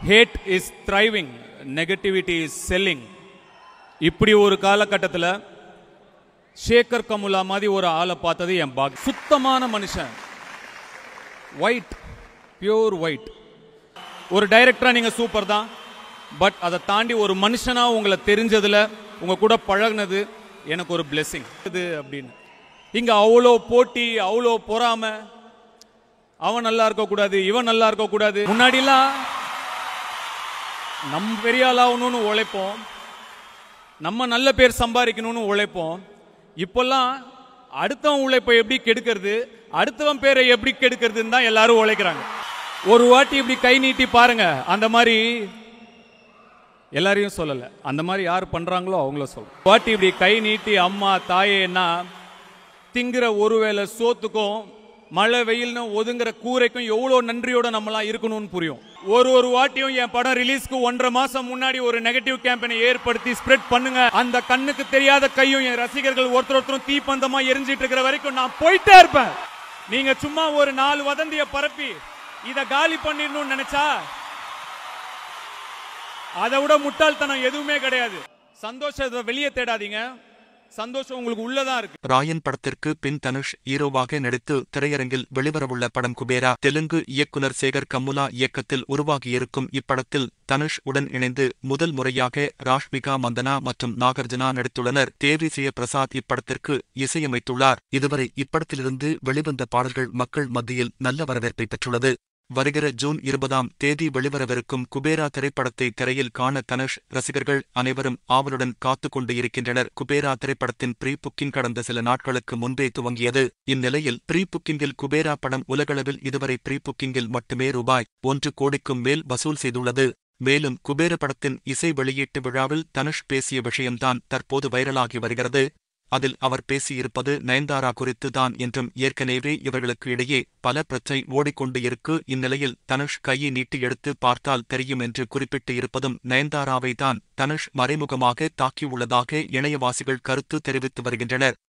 Hate is thriving, negativity is selling. இப்படி ஒரு காலகட்டத்தில் சேகர் கமுலா மாதிரி ஒரு ஆளை பார்த்தது என் பாக். சுத்தமான மனுஷன், ஒயிட், பியூர் ஒயிட். ஒரு டைரக்டரா நீங்க சூப்பர் தான், பட் அதை தாண்டி ஒரு மனுஷனா உங்களை தெரிஞ்சதுல, உங்க கூட பழகினது எனக்கு ஒரு பிளெஸிங் இது அப்படின்னு. இங்க அவ்வளோ போட்டி, அவ்வளோ பொறாம, அவன் நல்லா இருக்க கூடாது, இவன் நல்லா இருக்க கூடாது. முன்னாடிலாம் நம்ம பெரிய ஆளாகணும்னு உழைப்போம், நம்ம நல்ல பேர் சம்பாதிக்கணும்னு உழைப்போம். இப்பெல்லாம் அடுத்தவன் உழைப்பை எப்படி கெடுக்கிறது, அடுத்தவன் பேரை எப்படி கெடுக்கிறதுன்னு தான் எல்லாரும் உழைக்கிறாங்க. ஒரு வாட்டி இப்படி கை நீட்டி பாருங்க. அந்த மாதிரி எல்லாரையும் சொல்லலை, அந்த மாதிரி யார் பண்றாங்களோ அவங்கள சொல்ல. வாட்டி இப்படி கை நீட்டி அம்மா தாயேன்னா திங்கிற ஒருவேளை சோத்துக்கும் மழை வெயில்னு ஒதுங்குற கூரைக்கும் எவ்வளோ நன்றியோட நம்மளாம் இருக்கணும்னு புரியும். ஒரு வாட்டியும் என் படம் ரிலீஸ்க்கு 1.5 மாசம் முன்னாடி ஒரு நெகட்டிவ் கேம்பெயினை ஏற்படுத்தி ஸ்ப்ரெட் பண்ணுங்க. அந்த கண்ணுக்கு தெரியாத கையும் என் ரசிகர்கள் ஒருத்தரும் தீப்பந்தமா எரிஞ்சிட்டு இருக்கிற வரைக்கும் நான் போயிட்டே இருப்பேன். நீங்க சும்மா ஒரு 4 வதந்திய பரப்பி இதை காலி பண்ணிடணும்னு நினைச்சா அதை விட முட்டாள்தனம் எதுவுமே கிடையாது. சந்தோஷத்தை வெளியே தேடாதீங்க, சந்தோஷம் உங்களுக்கு உள்ளதான் இருக்கு. ராயன் படத்திற்கு பின் தனுஷ் ஹீரோவாக நடித்து திரையரங்கில் வெளிவரவுள்ள படம் குபேரா. தெலுங்கு இயக்குனர் சேகர் கமுலா இயக்கத்தில் உருவாகியிருக்கும் இப்படத்தில் தனுஷ் உடன் இணைந்து முதல் முறையாக ராஷ்மிகா மந்தனா மற்றும் நாகார்ஜுனா நடித்துள்ளனர். தேவிஸ்ரீ பிரசாத் இப்படத்திற்கு இசையமைத்துள்ளார். இதுவரை இப்படத்திலிருந்து வெளிவந்த பாடல்கள் மக்கள் மத்தியில் நல்ல வரவேற்பை பெற்றுள்ளது. வருகிற ஜூன் 20ஆம் தேதி வெளிவரவிருக்கும் குபேரா திரைப்படத்தை திரையில் காண தனுஷ் ரசிகர்கள் அனைவரும் ஆவலுடன் காத்துக் கொண்டு இருக்கின்றனர். குபேரா திரைப்படத்தின் ப்ரீ புக்கிங் கடந்த சில நாட்களுக்கு முன்பே துவங்கியது. இந்நிலையில் ப்ரீ புக்கிங்கில் குபேரா படம் உலகளவில் இதுவரை ப்ரீ புக்கிங்கில் மட்டுமே ரூபாய் 1 கோடிக்கும் மேல் வசூல் செய்துள்ளது. மேலும் குபேர படத்தின் இசை வெளியீட்டு விழாவில் தனுஷ் பேசிய விஷயம்தான் தற்போது வைரலாகி வருகிறது. அதில் அவர் பேசியிருப்பது நயன்தாரா குறித்து தான் என்றும் ஏற்கனவே இவர்களுக்கு இடையே பல பிரச்சனை ஓடிக்கொண்டு இருக்கு. இந்நிலையில் தனுஷ் கையை நீட்டி எடுத்து பார்த்தால் தெரியும் என்று குறிப்பிட்டு இருப்பதும் நயன்தாராவை தான் தனுஷ் மறைமுகமாக தாக்கியுள்ளதாக இணையவாசிகள் கருத்து தெரிவித்து வருகின்றனர்.